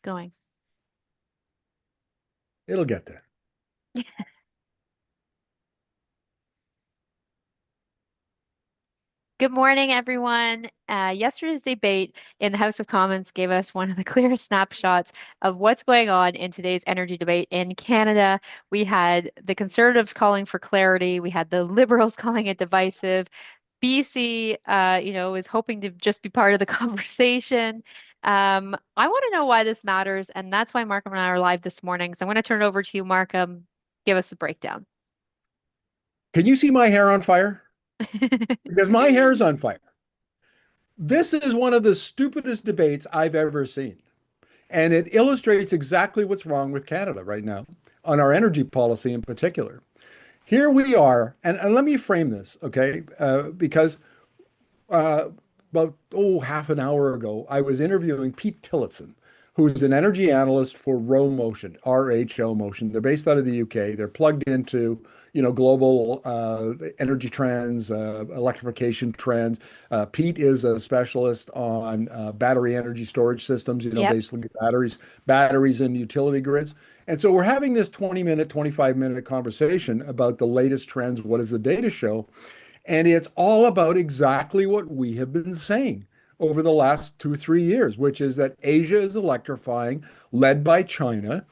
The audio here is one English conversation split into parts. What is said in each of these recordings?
going. It'll get there. Good morning, everyone. Yesterday's debate in the House of Commons gave us one of the clearest snapshots of what's going on in today's energy debate in Canada. We had the Conservatives calling for clarity. We had the Liberals calling it divisive. BC, is hoping to just be part of the conversation. I want to know why this matters, and that's why Markham and I are live this morning. So I'm going to turn it over to you, Markham. Give us the breakdown. Can you see my hair on fire? Because my hair is on fire. This is one of the stupidest debates I've ever seen. And it illustrates exactly what's wrong with Canada right now on our energy policy in particular. Here we are, and let me frame this, okay? Because about half an hour ago, I was interviewing Pete Tillotson, who is an energy analyst for Row Motion, RHO Motion. They're based out of the UK. They're plugged into, global energy trends, electrification trends. Pete is a specialist on battery energy storage systems, Yep. basically batteries and utility grids. And so we're having this 20-minute, 25-minute conversation about the latest trends. What does the data show? And it's all about exactly what we have been saying over the last 2, 3 years, which is that Asia is electrifying, led by China.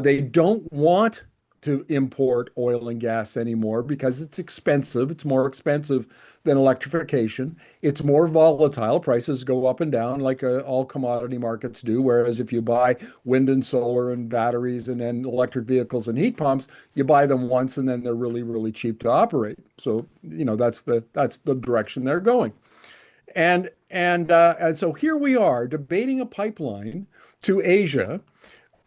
They don't want to import oil and gas anymore because it's expensive. It's more expensive than electrification. It's more volatile. Prices go up and down like all commodity markets do. Whereas if you buy wind and solar and batteries and then electric vehicles and heat pumps, you buy them once and then they're really, really cheap to operate. So, that's the direction they're going. And so here we are debating a pipeline to Asia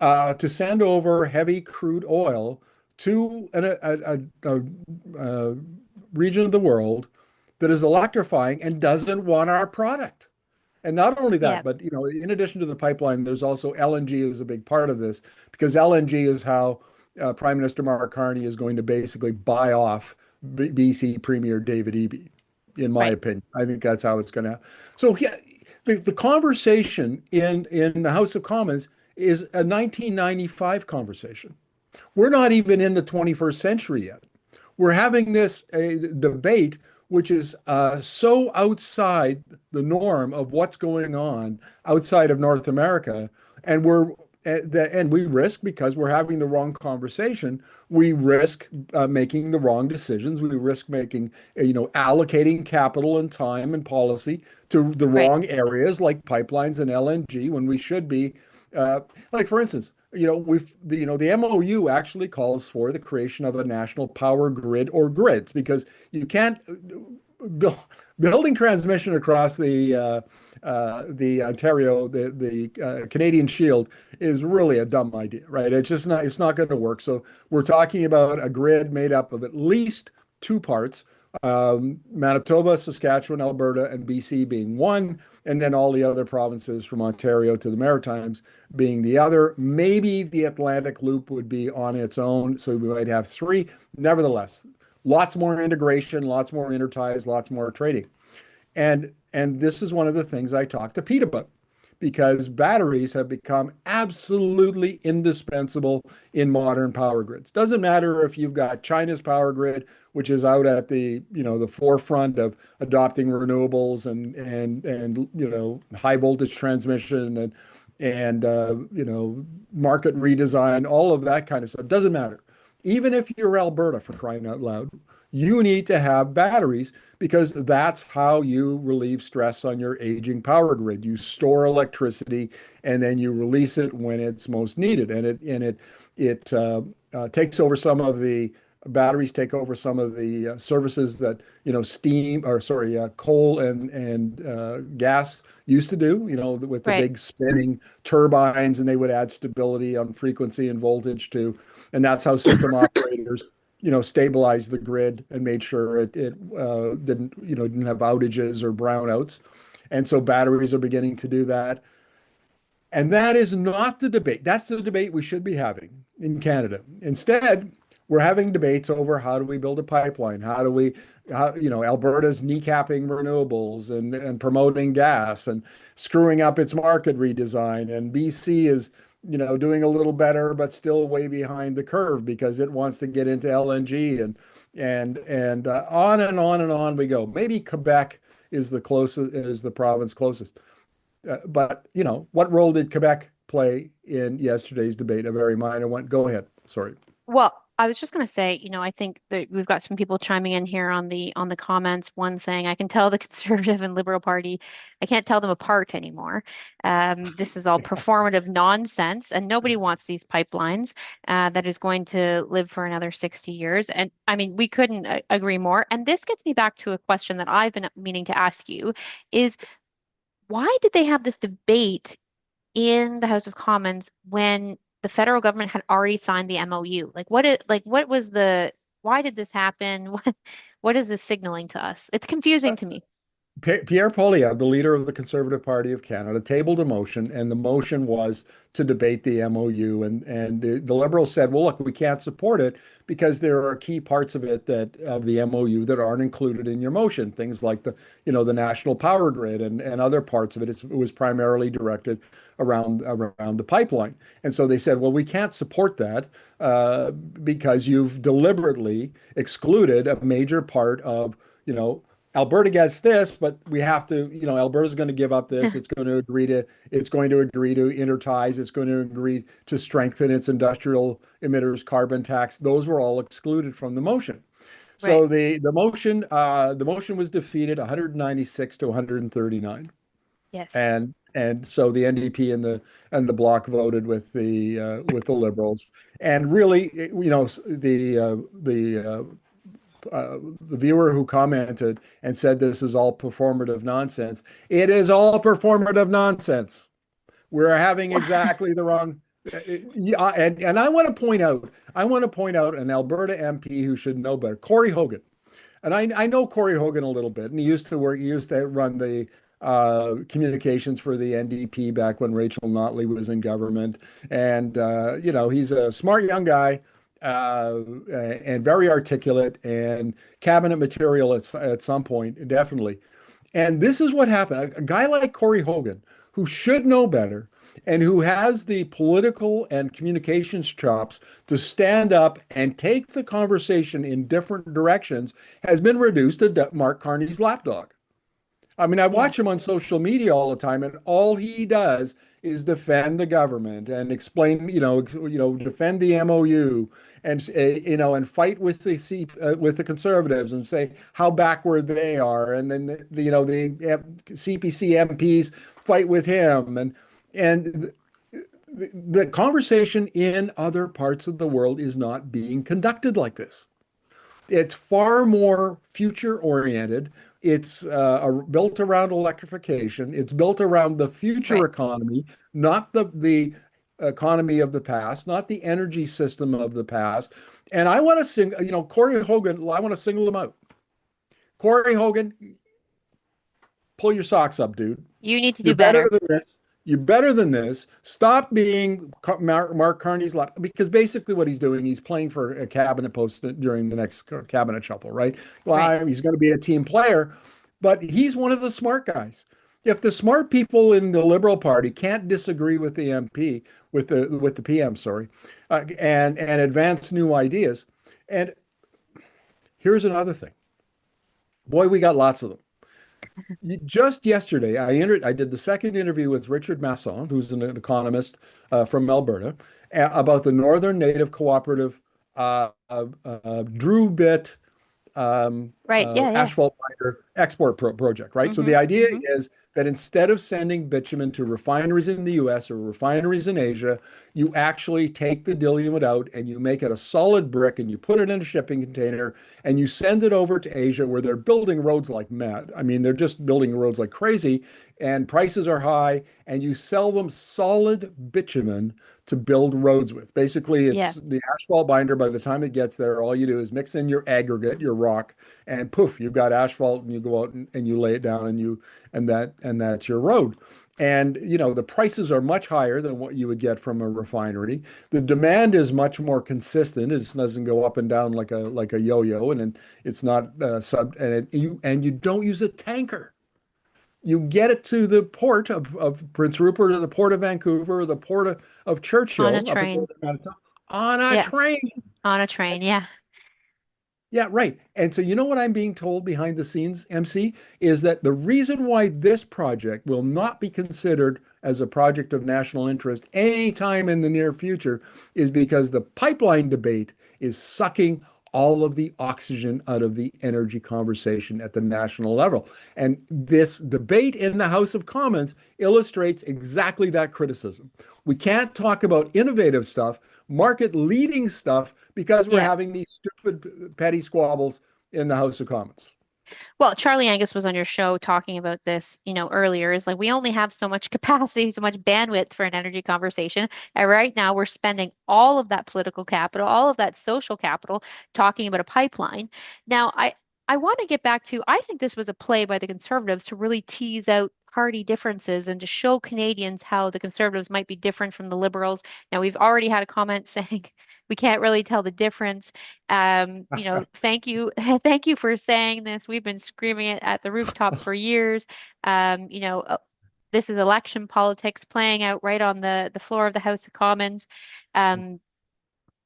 to send over heavy crude oil to a region of the world that is electrifying and doesn't want our product. And not only that, Yep. but in addition to the pipeline, there's also LNG is a big part of this because LNG is how Prime Minister Mark Carney is going to basically buy off BC Premier David Eby, in my Right. opinion. I think that's how it's going to. So yeah, the conversation in the House of Commons is a 1995 conversation. We're not even in the 21st century yet. We're having this debate, which is so outside the norm of what's going on outside of North America, and we risk because we're having the wrong conversation. We risk making the wrong decisions. We risk making, allocating capital and time and policy to the Right. wrong areas like pipelines and LNG when we should be, like for instance, the MOU actually calls for the creation of a national power grid or grids because you can't build, building transmission across the Ontario, the Canadian Shield is really a dumb idea, right? It's not going to work. So we're talking about a grid made up of at least two parts, Manitoba, Saskatchewan, Alberta, and BC being one, and then all the other provinces from Ontario to the Maritimes being the other. Maybe the Atlantic Loop would be on its own, so we might have three. Nevertheless, lots more integration, lots more interties, lots more trading. And this is one of the things I talked to Pete about because batteries have become absolutely indispensable in modern power grids. Doesn't matter if you've got China's power grid, which is out at the forefront of adopting renewables and high voltage transmission and market redesign, all of that kind of stuff. Doesn't matter. Even if you're Alberta, for crying out loud, you need to have batteries because that's how you relieve stress on your aging power grid. You store electricity and then you release it when it's most needed. And it takes over some of the batteries take over some of the services that coal and gas used to do. With the Right. big spinning turbines, and they would add stability on frequency and voltage to, and that's how system operators stabilized the grid and made sure it didn't have outages or brownouts. And so batteries are beginning to do that. And that is not the debate. That's the debate we should be having in Canada. Instead, We're having debates over how do we build a pipeline? How do we, Alberta's kneecapping renewables and promoting gas and screwing up its market redesign. And BC is, doing a little better, but still way behind the curve because it wants to get into LNG and on and on and on we go. Maybe Quebec is the province closest. But what role did Quebec play in yesterday's debate? A very minor one. Go ahead. Sorry. Well, I was just going to say, I think that we've got some people chiming in here on the comments. One saying, "I can tell the Conservative and Liberal Party, I can't tell them apart anymore. This is all performative nonsense, and nobody wants these pipelines that is going to live for another 60 years." And I mean, we couldn't agree more. And this gets me back to a question that I've been meaning to ask you: is why did they have this debate in the House of Commons when the federal government had already signed the MOU? What was why did this happen? What is this signaling to us? It's confusing to me. Pierre Poilievre, the leader of the Conservative Party of Canada, tabled a motion, and the motion was to debate the MOU. And the Liberals said, well, look, we can't support it because there are key parts of it of the MOU that aren't included in your motion. Things like the national power grid and other parts of it. It was primarily directed around the pipeline. And so they said, well, we can't support that because you've deliberately excluded a major part of, Alberta gets this, but we have to, Alberta's going to give up this. It's going to agree to interties. It's going to agree to strengthen its industrial emitters carbon tax. Those were all excluded from the motion. So Right. the motion was defeated 196 to 139. Yes. And so the NDP and the Bloc voted with the Liberals. And really, the viewer who commented and said this is all performative nonsense. It is all performative nonsense. We're having exactly the wrong. Yeah, and I want to point out an Alberta MP who should know better, Corey Hogan. And I know Corey Hogan a little bit, and he used to run the communications for the NDP back when Rachel Notley was in government. And he's a smart young guy and very articulate and cabinet material at some point, definitely. And this is what happened. A guy like Corey Hogan, who should know better and who has the political and communications chops to stand up and take the conversation in different directions, has been reduced to Mark Carney's lapdog. I mean, I Yeah. watch him on social media all the time, and all he does is defend the government and explain, defend the MOU and and fight with with the conservatives and say how backward they are, and then the CPC MPs fight with him, and the conversation in other parts of the world is not being conducted like this. It's far more future oriented. It's built around electrification. It's built around the future Right. economy, not the economy of the past, not the energy system of the past. And I want to Corey Hogan, I want to single him out. Corey Hogan, pull your socks up, dude. You need to You're do better better. than this. You're better than this. Stop being Mark Carney's lap, because basically what he's doing, he's playing for a cabinet post during the next cabinet shuffle, right? Right. Well, he's going to be a team player, but he's one of the smart guys. If the smart people in the Liberal Party can't disagree with the MP, with the PM, sorry, and advance new ideas, and here's another thing, boy, we got lots of them. Just yesterday, I did the second interview with Richard Masson, who's an economist from Alberta, about the Northern Native Cooperative Drew Bit Right. Yeah. Yeah. asphalt binder export project, right? So the Mm-hmm. idea Mm-hmm. is that instead of sending bitumen to refineries in the US or refineries in Asia, you actually take the diluent out and you make it a solid brick and you put it in a shipping container and you send it over to Asia, where they're building roads like mad. I mean, they're just building roads like crazy, and prices are high, and you sell them solid bitumen to build roads with. Basically, Yeah. it's the asphalt binder. By the time it gets there, all you do is mix in your aggregate, your rock, and poof, you've got asphalt, and you go out and you lay it down, and that's your road. And the prices are much higher than what you would get from a refinery. The demand is much more consistent. It doesn't go up and down like a yo-yo, and then it's not sub and you don't use a tanker. You get it to the port of Prince Rupert or the port of Vancouver or the port of On a Churchill up in train. Northern Manitoba on a Yeah, train. on a train. Yeah. Yeah, right. And so you know what I'm being told behind the scenes, MC, is that the reason why this project will not be considered as a project of national interest anytime in the near future is because the pipeline debate is sucking all of the oxygen out of the energy conversation at the national level. And this debate in the House of Commons illustrates exactly that criticism. We can't talk about innovative stuff, market leading stuff, because we're Yeah. having these stupid petty squabbles in the House of Commons. Well, Charlie Angus was on your show talking about this, earlier. Is like we only have so much capacity, so much bandwidth for an energy conversation. And right now we're spending all of that political capital, all of that social capital talking about a pipeline. Now, I want to get back to, I think this was a play by the Conservatives to really tease out party differences and to show Canadians how the Conservatives might be different from the Liberals. Now, we've already had a comment saying we can't really tell the difference. Thank you, thank you for saying this. We've been screaming it at the rooftop for years. Um, you know, uh, this is election politics playing out right on the floor of the House of Commons. Um,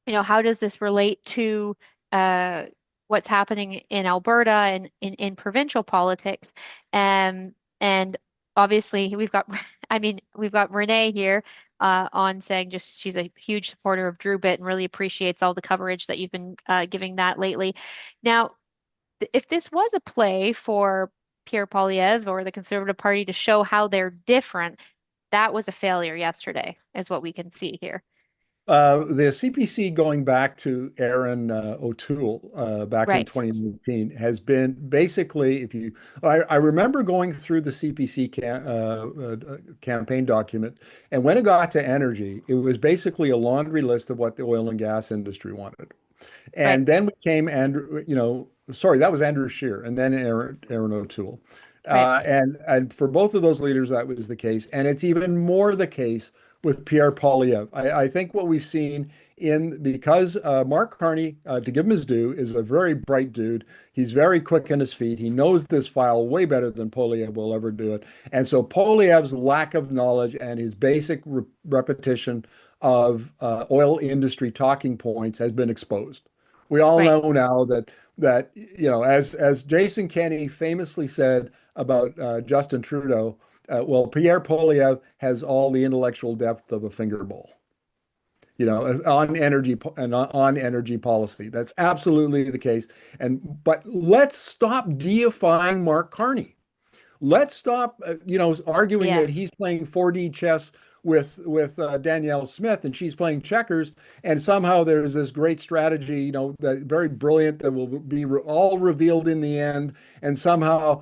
how does this relate to uh, what's happening in Alberta and in provincial politics? And obviously, we've got, I mean, we've got Renee here on saying just she's a huge supporter of Drew Bit and really appreciates all the coverage that you've been giving that lately. Now, if this was a play for Pierre Poilievre or the Conservative Party to show how they're different, that was a failure yesterday, is what we can see here. The CPC going back to Aaron O'Toole back in Right, 2019 has been basically, I remember going through the CPC campaign document, and when it got to energy, it was basically a laundry list of what the oil and gas industry wanted. right, And then we came Andrew, sorry, that was Andrew Scheer, and then Aaron O'Toole. right, And for both of those leaders, that was the case. And it's even more the case with Pierre Poilievre. I think what we've seen because Mark Carney, to give him his due, is a very bright dude. He's very quick on his feet. He knows this file way better than Poilievre will ever do it. And so Poilievre's lack of knowledge and his basic repetition of oil industry talking points has been exposed. We all right. know now that as Jason Kenney famously said about Justin Trudeau, well, Pierre Poilievre has all the intellectual depth of a finger bowl, on energy and on energy policy. That's absolutely the case. But let's stop deifying Mark Carney. Let's stop, arguing Yeah, that he's playing 4D chess with Danielle Smith and she's playing checkers, and somehow there's this great strategy, that very brilliant that will be all revealed in the end, and somehow,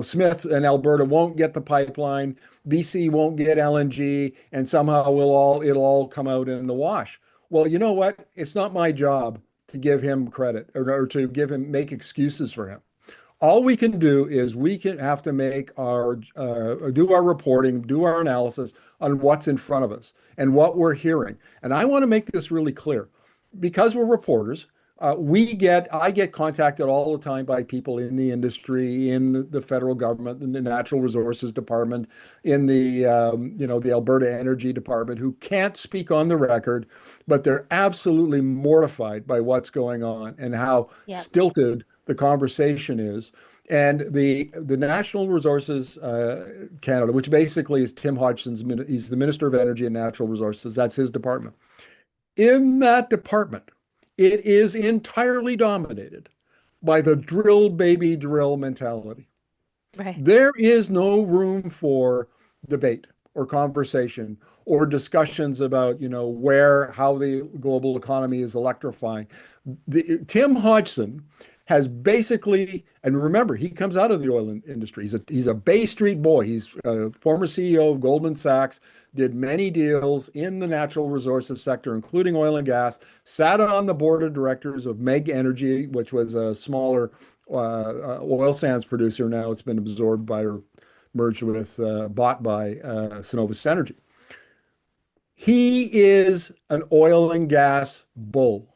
Smith and Alberta won't get the pipeline, BC won't get LNG, and somehow it'll all come out in the wash. Well, you know what? It's not my job to give him credit or to make excuses for him. All we can do is we can have to make do our reporting, do our analysis on what's in front of us and what we're hearing. And I want to make this really clear. Because we're reporters, I get contacted all the time by people in the industry, in the federal government, in the Natural Resources Department, in the Alberta Energy Department, who can't speak on the record, but they're absolutely mortified by what's going on and how yeah, stilted the conversation is. And the Natural Resources Canada, which basically is Tim Hodgson's, he's the Minister of Energy and Natural Resources. That's his department. In that department, it is entirely dominated by the drill baby drill mentality. right. There is no room for debate or conversation or discussions about, how the global economy is electrifying. Tim Hodgson has basically, and remember, he comes out of the oil industry. He's a Bay Street boy. He's a former CEO of Goldman Sachs, did many deals in the natural resources sector, including oil and gas, sat on the board of directors of Meg Energy, which was a smaller oil sands producer. Now it's been absorbed merged with, bought by Cenovus Energy. He is an oil and gas bull.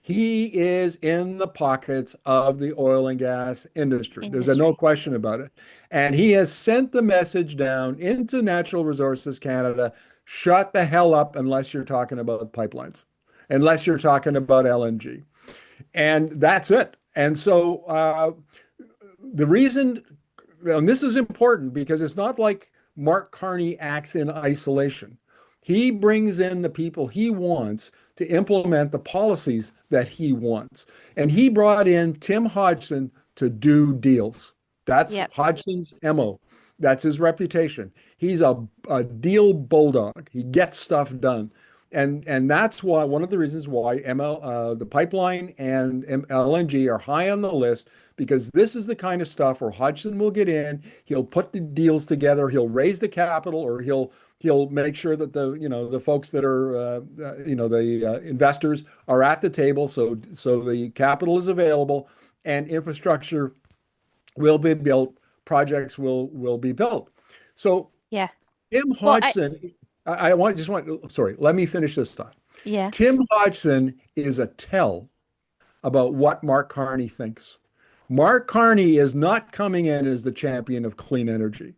He is in the pockets of the oil and gas industry. There's no Industry. question about it. And he has sent the message down into Natural Resources Canada, shut the hell up unless you're talking about pipelines, unless you're talking about LNG. And that's it. And so the reason, and this is important because it's not like Mark Carney acts in isolation. He brings in the people he wants to implement the policies that he wants. And he brought in Tim Hodgson to do deals. That's Yep. Hodgson's MO. That's his reputation. He's a deal bulldog. He gets stuff done. And that's why one of the reasons why the pipeline and LNG are high on the list, because this is the kind of stuff where Hodgson will get in, he'll put the deals together, he'll raise the capital, or he'll make sure that the folks that are the investors are at the table, so the capital is available and infrastructure will be built, projects will be built. So Yeah. Tim Well, I Hodgson, sorry, let me finish this thought. yeah. Tim Hodgson is a tell about what Mark Carney thinks. Mark Carney is not coming in as the champion of clean energy.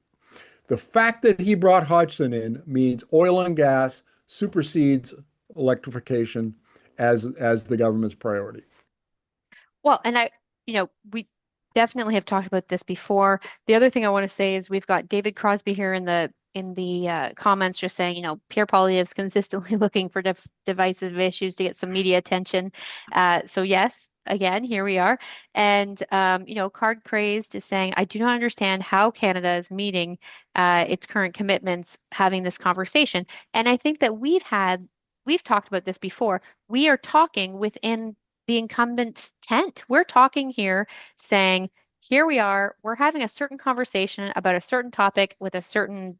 The fact that he brought Hodgson in means oil and gas supersedes electrification as the government's priority. Well, and we definitely have talked about this before. The other thing I want to say is we've got David Crosby here in the comments just saying, Pierre Poilievre is consistently looking for divisive issues to get some media attention. So yes, again, here we are. And Card Crazed is saying, I do not understand how Canada is meeting its current commitments, having this conversation. And I think that we've talked about this before. We are talking within the incumbent's tent. We're talking here saying, here we are, we're having a certain conversation about a certain topic with a certain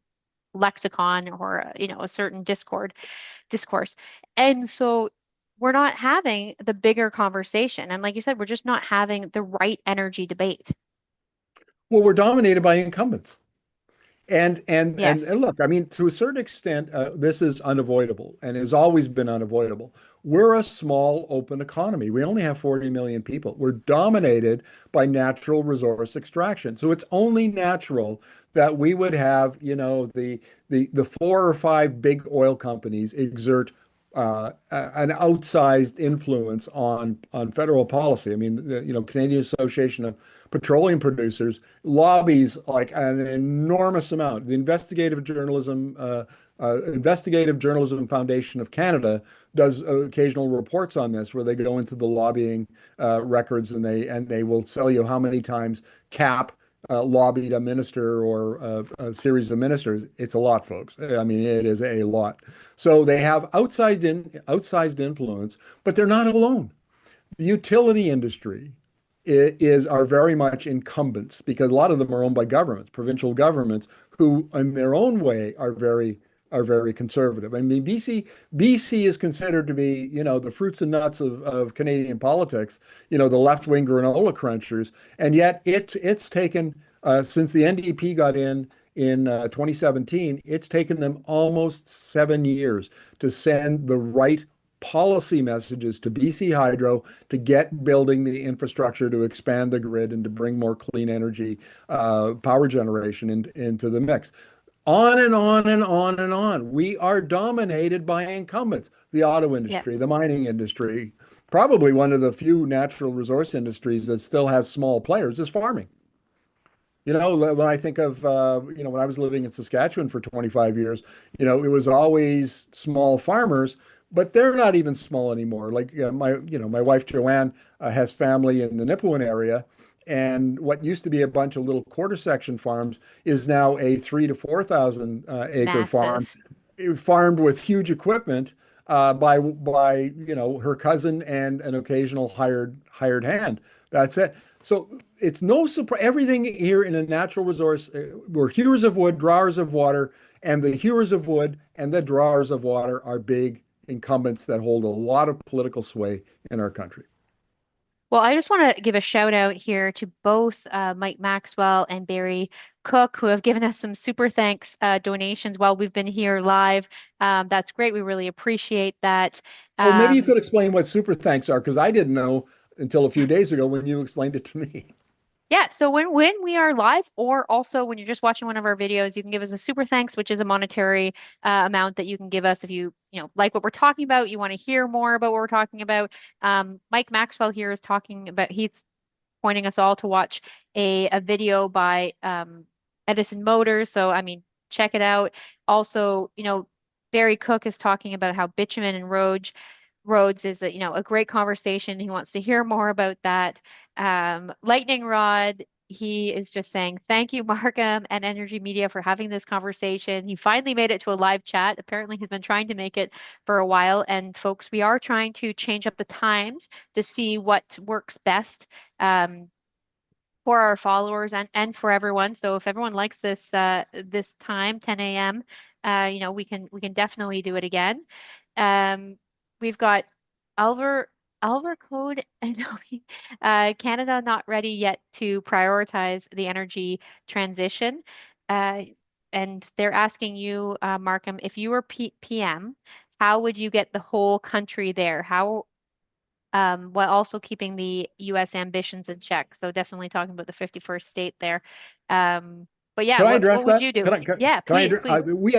lexicon or a certain discourse. And so we're not having the bigger conversation. And like you said, we're just not having the right energy debate. Well, we're dominated by incumbents. And Yes. look, I mean, to a certain extent, this is unavoidable and has always been unavoidable. We're a small, open economy. We only have 40 million people. We're dominated by natural resource extraction. So it's only natural that we would have, the four or five big oil companies exert an outsized influence on federal policy. I mean, the Canadian Association of Petroleum Producers lobbies like an enormous amount. The Investigative Journalism Foundation of Canada does occasional reports on this, where they go into the lobbying records and they will tell you how many times CAP lobbied a minister or a series of ministers. It's a lot, folks. I mean, it is a lot. So they have outsized influence, but they're not alone. The utility industry are very much incumbents, because a lot of them are owned by governments, provincial governments, who in their own way are very conservative. I mean, BC is considered to be, the fruits and nuts of Canadian politics, the left-wing granola crunchers, and yet it's taken since the NDP got in 2017, it's taken them almost 7 years to send the right policy messages to BC Hydro to get building the infrastructure to expand the grid and to bring more clean energy power generation into the mix. On and on and on and on. We are dominated by incumbents. The auto Yeah. industry, the mining industry, probably one of the few natural resource industries that still has small players is farming. When I think of, when I was living in Saskatchewan for 25 years, it was always small farmers, but they're not even small anymore. Like my wife Joanne has family in the Nipawin area, and what used to be a bunch of little quarter section farms is now a 3 to 4,000 acre farm, Massive. farmed with huge equipment by her cousin and an occasional hired hand. That's it. So it's no surprise. Everything here in a natural resource, we're hewers of wood, drawers of water, and the hewers of wood and the drawers of water are big incumbents that hold a lot of political sway in our country. Well, I just want to give a shout out here to both Mike Maxwell and Barry Cook, who have given us some super thanks donations while we've been here live. That's great. We really appreciate that. Well, maybe you Um, could explain what super thanks are, because I didn't know until a few days ago when you explained it to me. Yeah, so when we are live, or also when you're just watching one of our videos, you can give us a super thanks, which is a monetary amount that you can give us if you like what we're talking about, you want to hear more about what we're talking about. Mike Maxwell here is talking about he's pointing us all to watch a video by Edison Motors. So I mean, check it out. Also, Barry Cook is talking about how bitumen and roads is a great conversation. He wants to hear more about that. Lightning Rod, he is just saying thank you, Markham and Energy Media, for having this conversation. He finally made it to a live chat. Apparently, he's been trying to make it for a while. And folks, we are trying to change up the times to see what works best. For our followers and for everyone. So if everyone likes this time, 10 a.m., we can definitely do it again. We've got Alver Code and Canada not ready yet to prioritize the energy transition. Uh, and they're asking you, Markham, if you were PM, how would you get the whole country there? How while also keeping the U.S. ambitions in check. So definitely talking about the 51st state there. But yeah, Can I what address would that? you do? Yeah, Can I please, address, please. we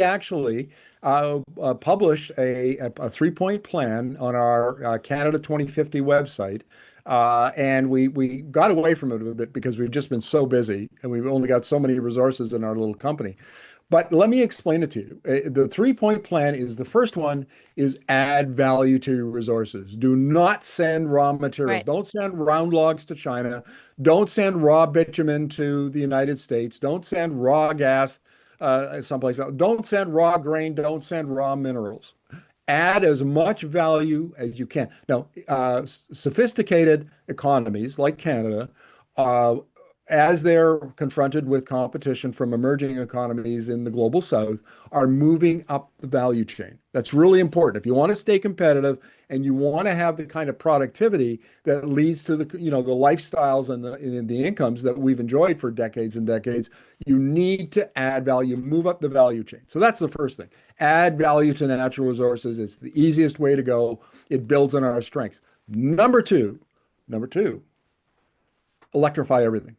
actually published a 3-point plan on our Canada 2050 website. And we got away from it a bit because we've just been so busy and we've only got so many resources in our little company. But let me explain it to you. The 3-point plan is, the first one is add value to your resources. Do not send raw materials. Right, Don't send round logs to China. Don't send raw bitumen to the United States. Don't send raw gas someplace else. Don't send raw grain. Don't send raw minerals. Add as much value as you can. Now, sophisticated economies like Canada, uh, as they're confronted with competition from emerging economies in the global south, are moving up the value chain. That's really important. If you want to stay competitive and you want to have the kind of productivity that leads to the lifestyles and the incomes that we've enjoyed for decades and decades, you need to add value, move up the value chain. So that's the first thing. Add value to natural resources. It's the easiest way to go. It builds on our strengths. Number two, electrify everything.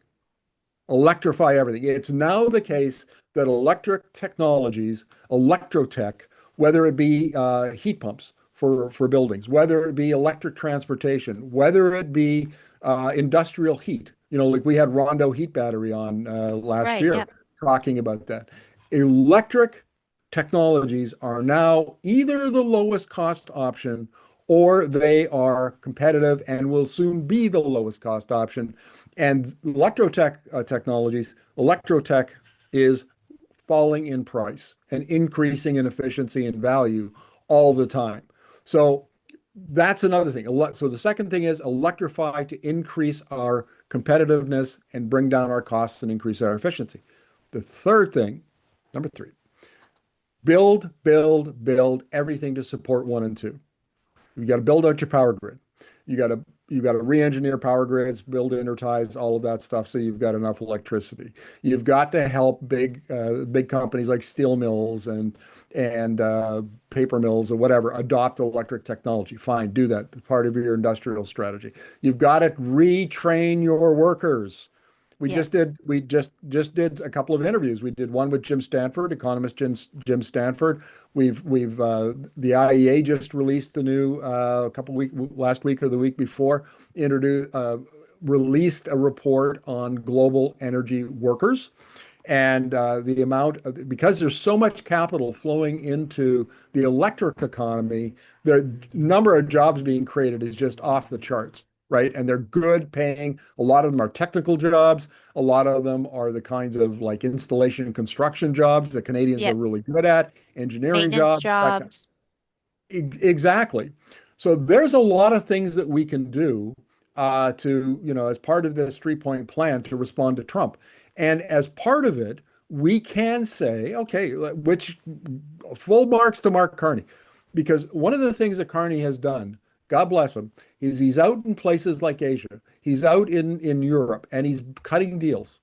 Electrify everything. It's now the case that electric technologies, electrotech, whether it be heat pumps for buildings, whether it be electric transportation, whether it be industrial heat, like we had Rondo Heat Battery on last right, year yep, talking about that. Electric technologies are now either the lowest cost option or they are competitive and will soon be the lowest cost option. And electrotech is falling in price and increasing in efficiency and value all the time. So that's another thing. So the second thing is electrify to increase our competitiveness and bring down our costs and increase our efficiency. The third thing, number three, build everything to support one and two. You got to build out your power grid. You got to re-engineer power grids, build interties, all of that stuff, so you've got enough electricity. You've got to help big companies like steel mills and paper mills or whatever adopt electric technology. Fine, do that. It's part of your industrial strategy. You've got to retrain your workers. yeah, We just did a couple of interviews. We did one with Jim Stanford, economist Jim Stanford. We've the IEA just released the new last week or the week before introduced released a report on global energy workers. And the amount of, because there's so much capital flowing into the electric economy, the number of jobs being created is just off the charts, right? And they're good paying. A lot of them are technical jobs. A lot of them are the kinds of like installation and construction jobs that Canadians are yep. really good at, engineering Maintenance jobs, that kind. jobs. Exactly. So there's a lot of things that we can do as part of this 3-point plan to respond to Trump. And as part of it, we can say, okay, which full marks to Mark Carney, because one of the things that Carney has done, God bless him, is he's out in places like Asia. He's out in Europe and he's cutting deals,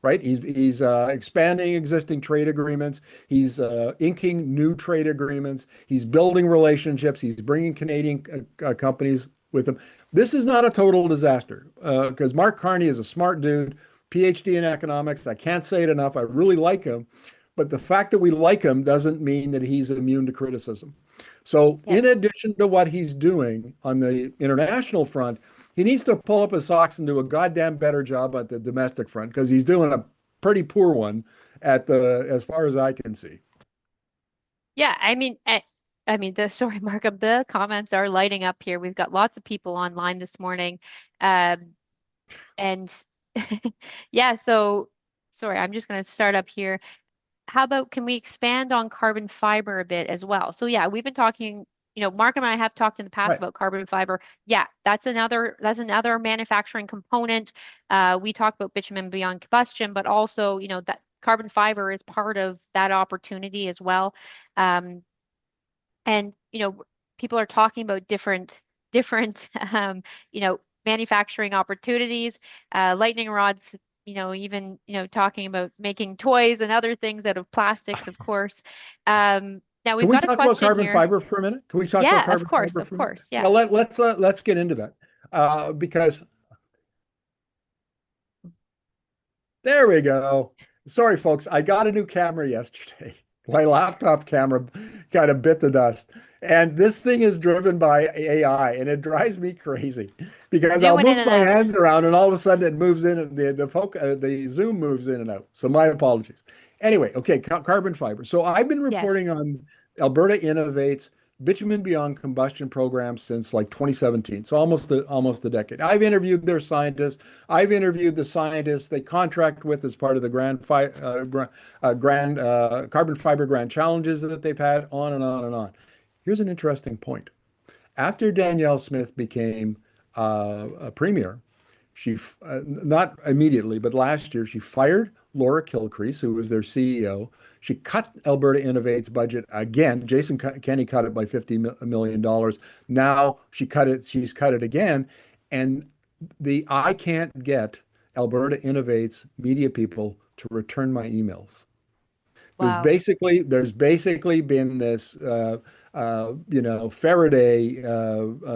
right? He's expanding existing trade agreements. He's inking new trade agreements. He's building relationships. He's bringing Canadian companies with him. This is not a total disaster because Mark Carney is a smart dude, PhD in economics. I can't say it enough. I really like him. But the fact that we like him doesn't mean that he's immune to criticism. So, Yep. in addition to what he's doing on the international front, he needs to pull up his socks and do a goddamn better job at the domestic front because he's doing a pretty poor one at the as far as I can see. Yeah, I mean the sorry, Markham, the comments are lighting up here. We've got lots of people online this morning. Um, and yeah, so sorry, I'm just going to start up here. How about can we expand on carbon fiber a bit as well? So yeah, we've been talking, Mark and I have talked in the past Right. about carbon fiber. Yeah, that's another manufacturing component. We talk about bitumen beyond combustion, but also, that carbon fiber is part of that opportunity as well. Um, and people are talking about different manufacturing opportunities, lightning rods, even talking about making toys and other things out of plastics, of course. Now Can we've we got a talk about question carbon here. fiber for a minute? Can we talk about Yeah, of carbon course, fiber of for a minute? course, Yeah, yeah. let's get into that because there we go. Sorry, folks. I got a new camera yesterday. My laptop camera kind of bit the dust. And this thing is driven by AI, and it drives me crazy because I'll Zooming in move and my out. hands around, and all of a sudden it moves in, and the zoom moves in and out. So my apologies. Anyway, okay, carbon fiber. So I've been Yes. reporting on Alberta Innovates bitumen beyond combustion program since like 2017. So almost a decade. I've interviewed their scientists. I've interviewed the scientists they contract with as part of the grand carbon fiber grand challenges that they've had, on and on and on. Here's an interesting point. After Danielle Smith became a premier, not immediately, but last year, she fired Laura Kilcrease, who was their CEO. She cut Alberta Innovate's budget again. Jason Kenney cut it by $50 million. Now she's cut it again. And I can't get Alberta Innovate's media people to return my emails. Wow. There's basically been this Faraday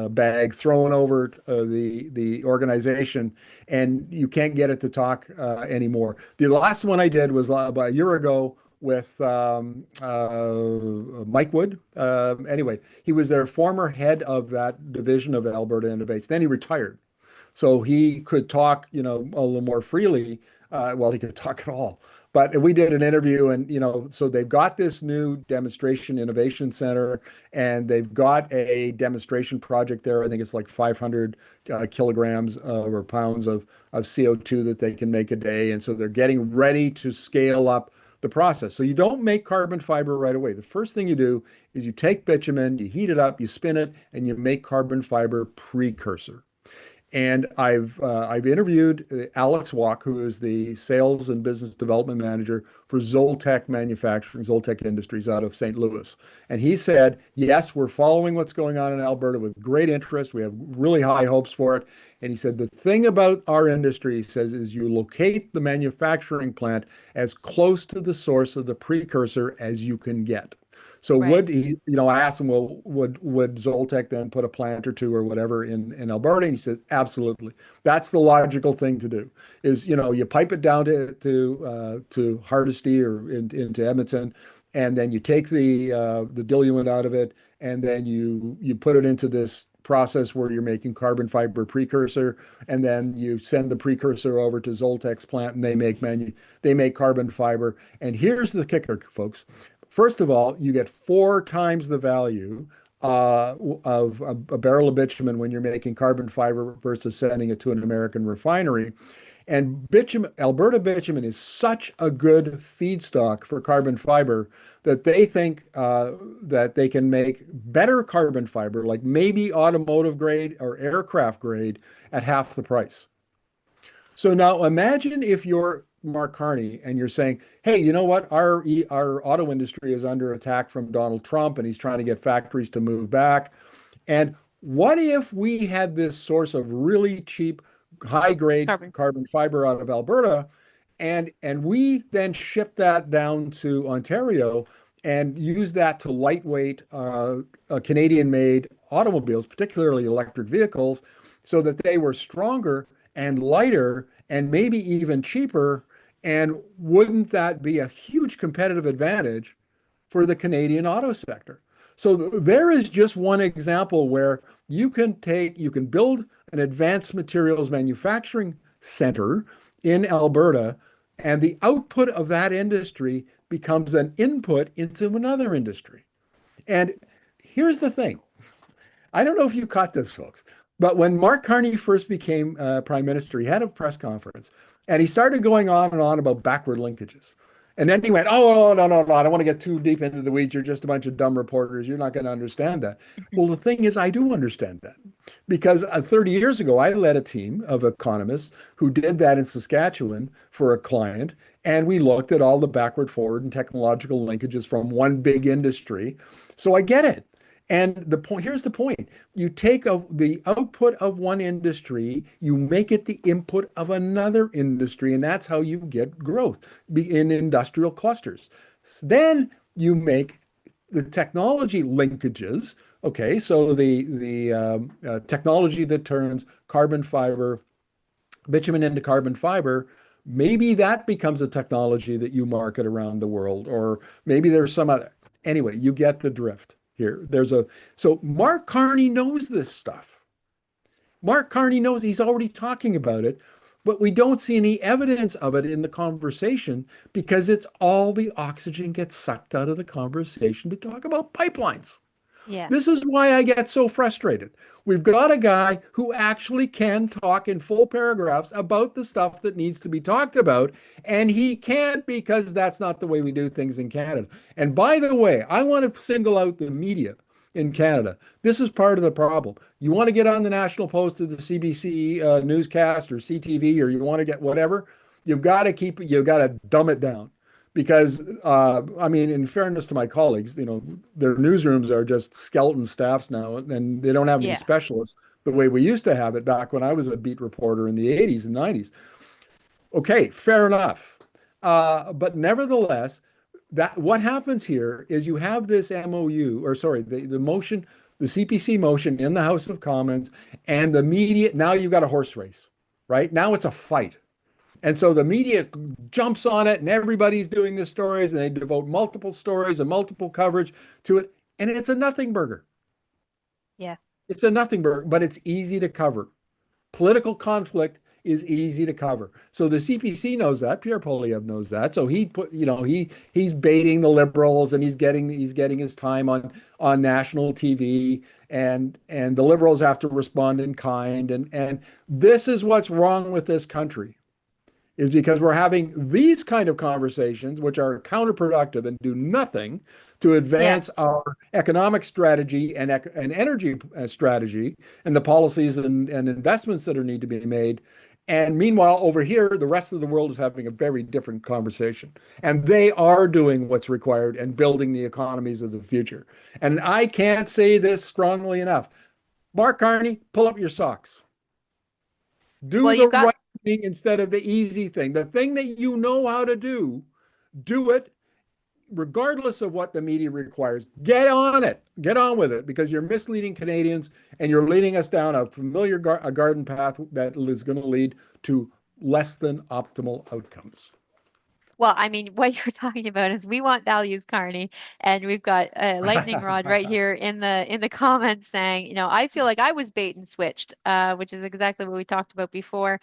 bag thrown over the organization, and you can't get it to talk anymore. The last one I did was about a year ago with Mike Wood. Anyway, he was their former head of that division of Alberta Innovates. Then he retired. So he could talk, a little more freely. Well, he could talk at all. But we did an interview, and so they've got this new demonstration innovation center, and they've got a demonstration project there. I think it's like 500 kilograms or pounds of CO2 that they can make a day, and so they're getting ready to scale up the process. So you don't make carbon fiber right away. The first thing you do is you take bitumen, you heat it up, you spin it, and you make carbon fiber precursor. And I've interviewed Alex Walk, who is the sales and business development manager for Zoltec Manufacturing, Zoltec Industries out of St. Louis. And he said, yes, we're following what's going on in Alberta with great interest. We have really high hopes for it. And he said, the thing about our industry, he says, is you locate the manufacturing plant as close to the source of the precursor as you can get. So Right. would he, I asked him, well, would Zoltec then put a plant or two or whatever in Alberta? And he said, absolutely. That's the logical thing to do. Is you pipe it down to Hardisty or into Edmonton, and then you take the diluent out of it, and then you put it into this process where you're making carbon fiber precursor, and then you send the precursor over to Zoltec's plant, and they make carbon fiber. And here's the kicker, folks. First of all, you get 4 times the value of a barrel of bitumen when you're making carbon fiber versus sending it to an American refinery. And Alberta bitumen is such a good feedstock for carbon fiber that they think that they can make better carbon fiber, like maybe automotive grade or aircraft grade, at half the price. So now imagine if you're Mark Carney and you're saying, hey, you know what? Our auto industry is under attack from Donald Trump, and he's trying to get factories to move back. And What if we had this source of really cheap, high-grade Carbon. carbon fiber out of Alberta, and we then ship that down to Ontario and use that to lightweight Canadian-made automobiles, particularly electric vehicles, so that they were stronger and lighter and maybe even cheaper. And wouldn't that be a huge competitive advantage for the Canadian auto sector? So there is just one example where you can build an advanced materials manufacturing center in Alberta, and the output of that industry becomes an input into another industry. And here's the thing. I don't know if you caught this, folks, but when Mark Carney first became prime minister, he had a press conference and he started going on and on about backward linkages. And then he went, oh, no, no, no, I don't want to get too deep into the weeds. You're just a bunch of dumb reporters. You're not going to understand that. Well, the thing is, I do understand that because 30 years ago, I led a team of economists who did that in Saskatchewan for a client. And we looked at all the backward, forward, and technological linkages from one big industry. So I get it. And the point here's the point. You take the output of one industry, you make it the input of another industry, and that's how you get growth in industrial clusters. Then you make the technology linkages. Okay, so the technology that turns carbon fiber, bitumen into carbon fiber, maybe that becomes a technology that you market around the world, or maybe there's some other. Anyway, you get the drift here. So Mark Carney knows this stuff. Mark Carney knows, he's already talking about it, but we don't see any evidence of it in the conversation because it's all the oxygen gets sucked out of the conversation to talk about pipelines. Yeah. This is why I get so frustrated. We've got a guy who actually can talk in full paragraphs about the stuff that needs to be talked about, and he can't because that's not the way we do things in Canada. And by the way, I want to single out the media in Canada. This is part of the problem. You want to get on the National Post or the CBC newscast or CTV, or you want to get whatever, you've got to dumb it down because I mean, in fairness to my colleagues, their newsrooms are just skeleton staffs now, and they don't have any Yeah. specialists the way we used to have it back when I was a beat reporter in the 80s and 90s. Okay, fair enough. But nevertheless, that what happens here is you have this MOU, or sorry, the motion, the CPC motion in the House of Commons, and the media. Now you've got a horse race, right? Now it's a fight. And so the media jumps on it and everybody's doing the stories and they devote multiple stories and multiple coverage to it. And it's a nothing burger. Yeah. It's a nothing burger, but it's easy to cover. Political conflict is easy to cover. So the CPC knows that. Pierre Poilievre knows that. So he's baiting the liberals and he's getting his time on national TV, and the liberals have to respond in kind. And this is what's wrong with this country, is because we're having these kind of conversations, which are counterproductive and do nothing to Yeah. advance our economic strategy and energy strategy and the policies and investments that are need to be made. And meanwhile, over here, the rest of the world is having a very different conversation. And they are doing what's required and building the economies of the future. And I can't say this strongly enough. Mark Carney, pull up your socks. Well, Do the you've got right thing instead of the easy thing. The thing that you know how to do it regardless of what the media requires. Get on it. Get on with it, because you're misleading Canadians and you're leading us down a familiar garden path that is going to lead to less than optimal outcomes. Well, I mean, what you're talking about is we want values, Carney, and we've got a lightning rod right here in the comments saying, I feel like I was bait and switched, which is exactly what we talked about before.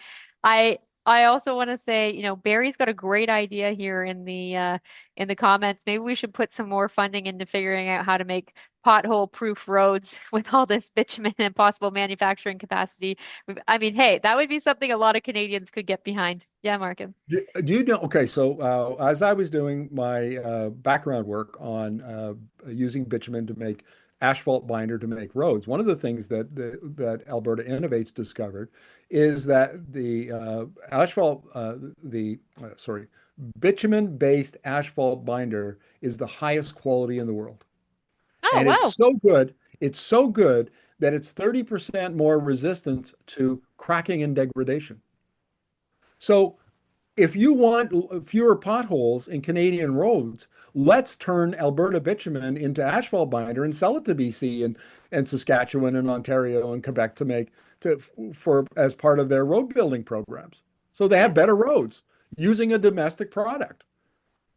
I also want to say, Barry's got a great idea here in the comments. Maybe we should put some more funding into figuring out how to make pothole-proof roads with all this bitumen and possible manufacturing capacity. I mean, hey, that would be something a lot of Canadians could get behind. Yeah, Markham. Do you know? Okay, so as I was doing my background work on using bitumen to make asphalt binder to make roads, one of the things that Alberta Innovates discovered is that the sorry, bitumen-based asphalt binder is the highest quality in the world. Oh, And wow. it's so good that it's 30% more resistant to cracking and degradation. So if you want fewer potholes in Canadian roads, let's turn Alberta bitumen into asphalt binder and sell it to BC and Saskatchewan and Ontario and Quebec to make to for as part of their road building programs. So they have Yeah. better roads using a domestic product,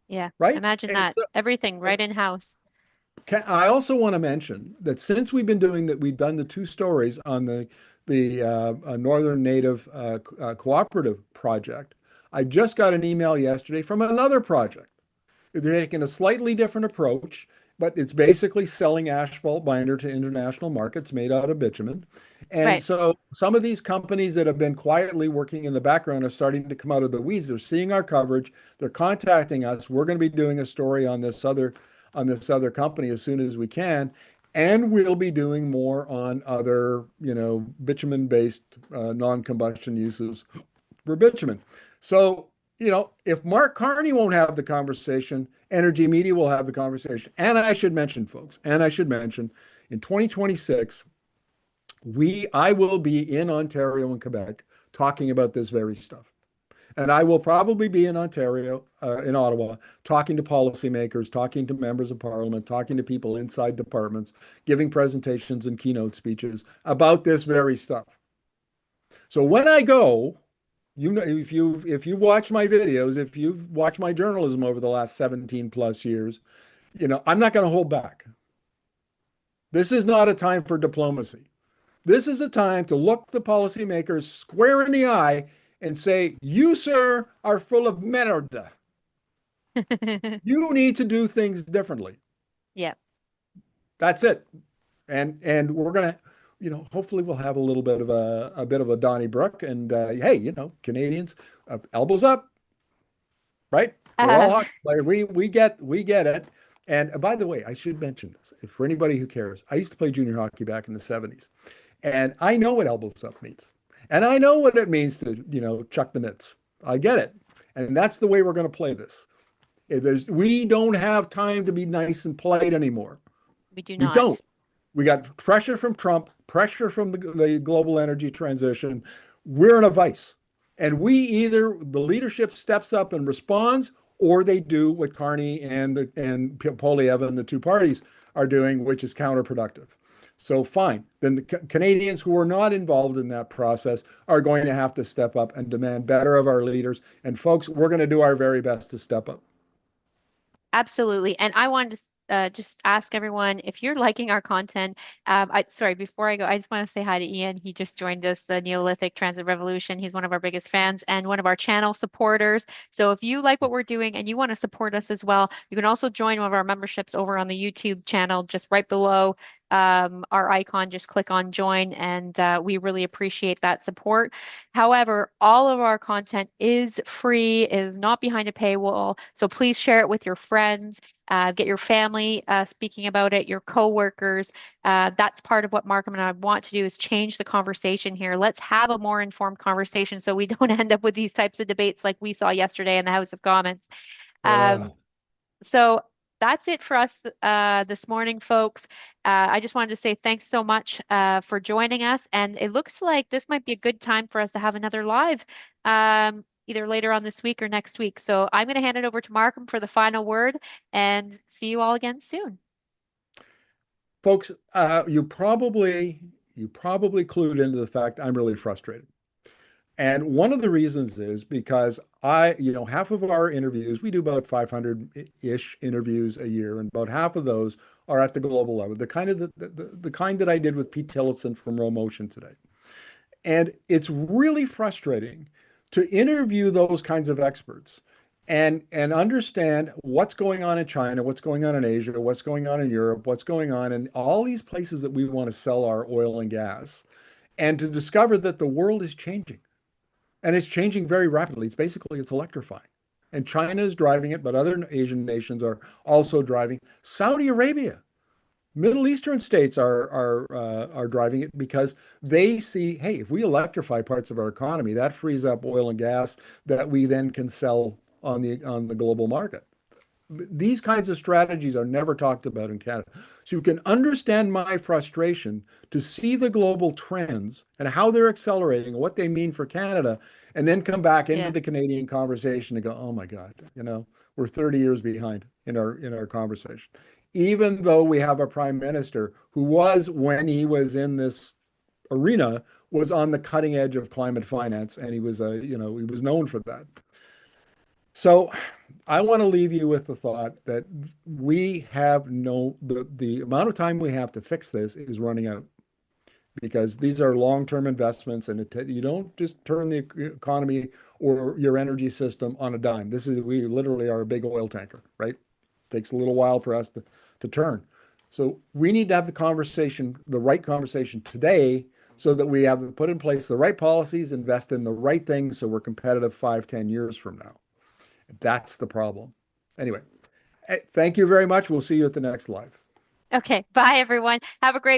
Yeah. right? Imagine And that. Everything right in house. I also want to mention that since we've been doing that, we've done the two stories on the Northern Native Cooperative project. I just got an email yesterday from another project. They're taking a slightly different approach, but it's basically selling asphalt binder to international markets made out of bitumen. And Right. so some of these companies that have been quietly working in the background are starting to come out of the weeds. They're seeing our coverage. They're contacting us. We're going to be doing a story on this other company as soon as we can. And we'll be doing more on other, bitumen-based non-combustion uses for bitumen. So, if Mark Carney won't have the conversation, Energy Media will have the conversation. And I should mention, folks, in 2026, I will be in Ontario and Quebec talking about this very stuff. And I will probably be in Ontario, in Ottawa, talking to policymakers, talking to members of parliament, talking to people inside departments, giving presentations and keynote speeches about this very stuff. So when I go, if you've watched my videos, if you've watched my journalism over the last 17 plus years, I'm not going to hold back. This is not a time for diplomacy. This is a time to look the policymakers square in the eye and say, you, sir, are full of merda. You need to do things differently. Yeah. That's it. And we're gonna, hopefully we'll have a little bit of a Donnybrook. And hey, Canadians, elbows up, right? We're all Um, hot. Like we get it. And by the way, I should mention this for anybody who cares. I used to play junior hockey back in the 70s, and I know what elbows up means. And I know what it means to, chuck the mitts. I get it. And that's the way we're going to play this. We don't have time to be nice and polite anymore. we do We don't. not. We got pressure from Trump, pressure from the global energy transition. We're in a vice. And the leadership steps up and responds, or they do what Carney and Poilievre and the two parties are doing, which is counterproductive. So fine. Then the Canadians who are not involved in that process are going to have to step up and demand better of our leaders. And folks, we're going to do our very best to step up. Absolutely. And I wanted to just ask everyone if you're liking our content. Sorry, before I go, I just want to say hi to Ian. He just joined us, the Neolithic Transit Revolution. He's one of our biggest fans and one of our channel supporters. So if you like what we're doing and you want to support us as well, you can also join one of our memberships over on the YouTube channel, just right below our icon. Just click on join, and we really appreciate that support. However, all of our content is free, is not behind a paywall. So please share it with your friends, get your family speaking about it, your coworkers. That's part of what Markham and I want to do is change the conversation here. Let's have a more informed conversation so we don't end up with these types of debates like we saw yesterday in the House of Commons. Uh, Um, so that's it for us this morning, folks. I just wanted to say thanks so much for joining us. And it looks like this might be a good time for us to have another live, either later on this week or next week. So I'm going to hand it over to Markham for the final word and see you all again soon. Folks, you probably clued into the fact I'm really frustrated. And one of the reasons is because half of our interviews, we do about 500-ish interviews a year, and about half of those are at the global level, the kind that I did with Pete Tillotson from Row Motion today. And it's really frustrating to interview those kinds of experts and understand what's going on in China, what's going on in Asia, what's going on in Europe, what's going on in all these places that we want to sell our oil and gas, and to discover that the world is changing. And it's changing very rapidly. It's electrifying. And China is driving it, but other Asian nations are also driving. Saudi Arabia, Middle Eastern states are driving it because they see, hey, if we electrify parts of our economy, that frees up oil and gas that we then can sell on the global market. these kinds of strategies are never talked about in Canada. So you can understand my frustration to see the global trends and how they're accelerating, what they mean for Canada, and then come back into Yeah. the Canadian conversation and go, oh my God, we're 30 years behind in our conversation. Even though we have a prime minister who was, when he was in this arena, was on the cutting edge of climate finance, and he was known for that. So I want to leave you with the thought that we have the amount of time we have to fix this is running out, because these are long-term investments, and you don't just turn the economy or your energy system on a dime. We literally are a big oil tanker, right? It takes a little while for us to turn. So we need to have the right conversation today, so that we have put in place the right policies, invest in the right things, so we're competitive 5, 10 years from now. That's the problem. Anyway, thank you very much. We'll see you at the next live. Okay. Bye, everyone. Have a great